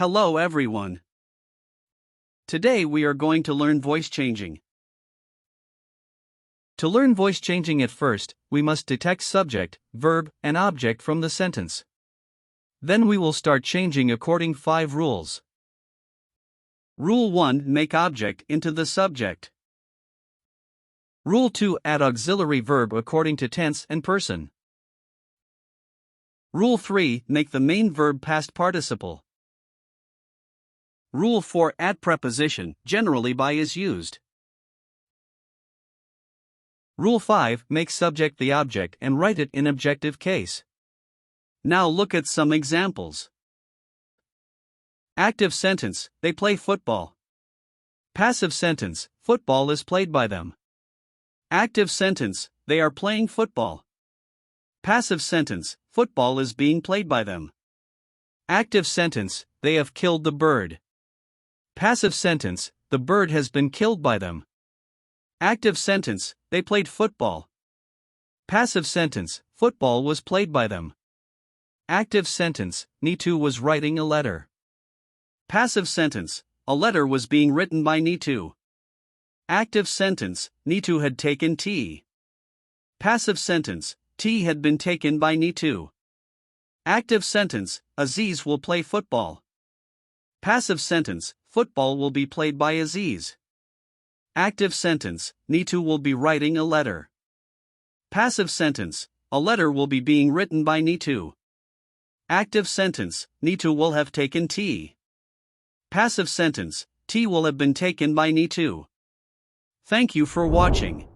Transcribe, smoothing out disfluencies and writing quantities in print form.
Hello everyone. Today we are going to learn voice changing. To learn voice changing at first, we must detect subject, verb, and object from the sentence. Then we will start changing according 5 rules. Rule 1: Make object into the subject. Rule 2: Add auxiliary verb according to tense and person. Rule 3: Make the main verb past participle. Rule 4: Add preposition, generally by is used. Rule 5: Make subject the object and write it in objective case. Now look at some examples. Active sentence: They play football. Passive sentence: Football is played by them. Active sentence: They are playing football. Passive sentence: Football is being played by them. Active sentence: They have killed the bird. Passive sentence: The bird has been killed by them. Active sentence: They played football. Passive sentence: Football was played by them. Active sentence: Nitu was writing a letter. Passive sentence: A letter was being written by Nitu. Active sentence: Nitu had taken tea. Passive sentence: Tea had been taken by Nitu. Active sentence: Aziz will play football. Passive sentence: Football will be played by Aziz. Active sentence: Nitu will be writing a letter. Passive sentence: A letter will be being written by Nitu. Active sentence: Nitu will have taken tea. Passive sentence: Tea will have been taken by Nitu. Thank you for watching.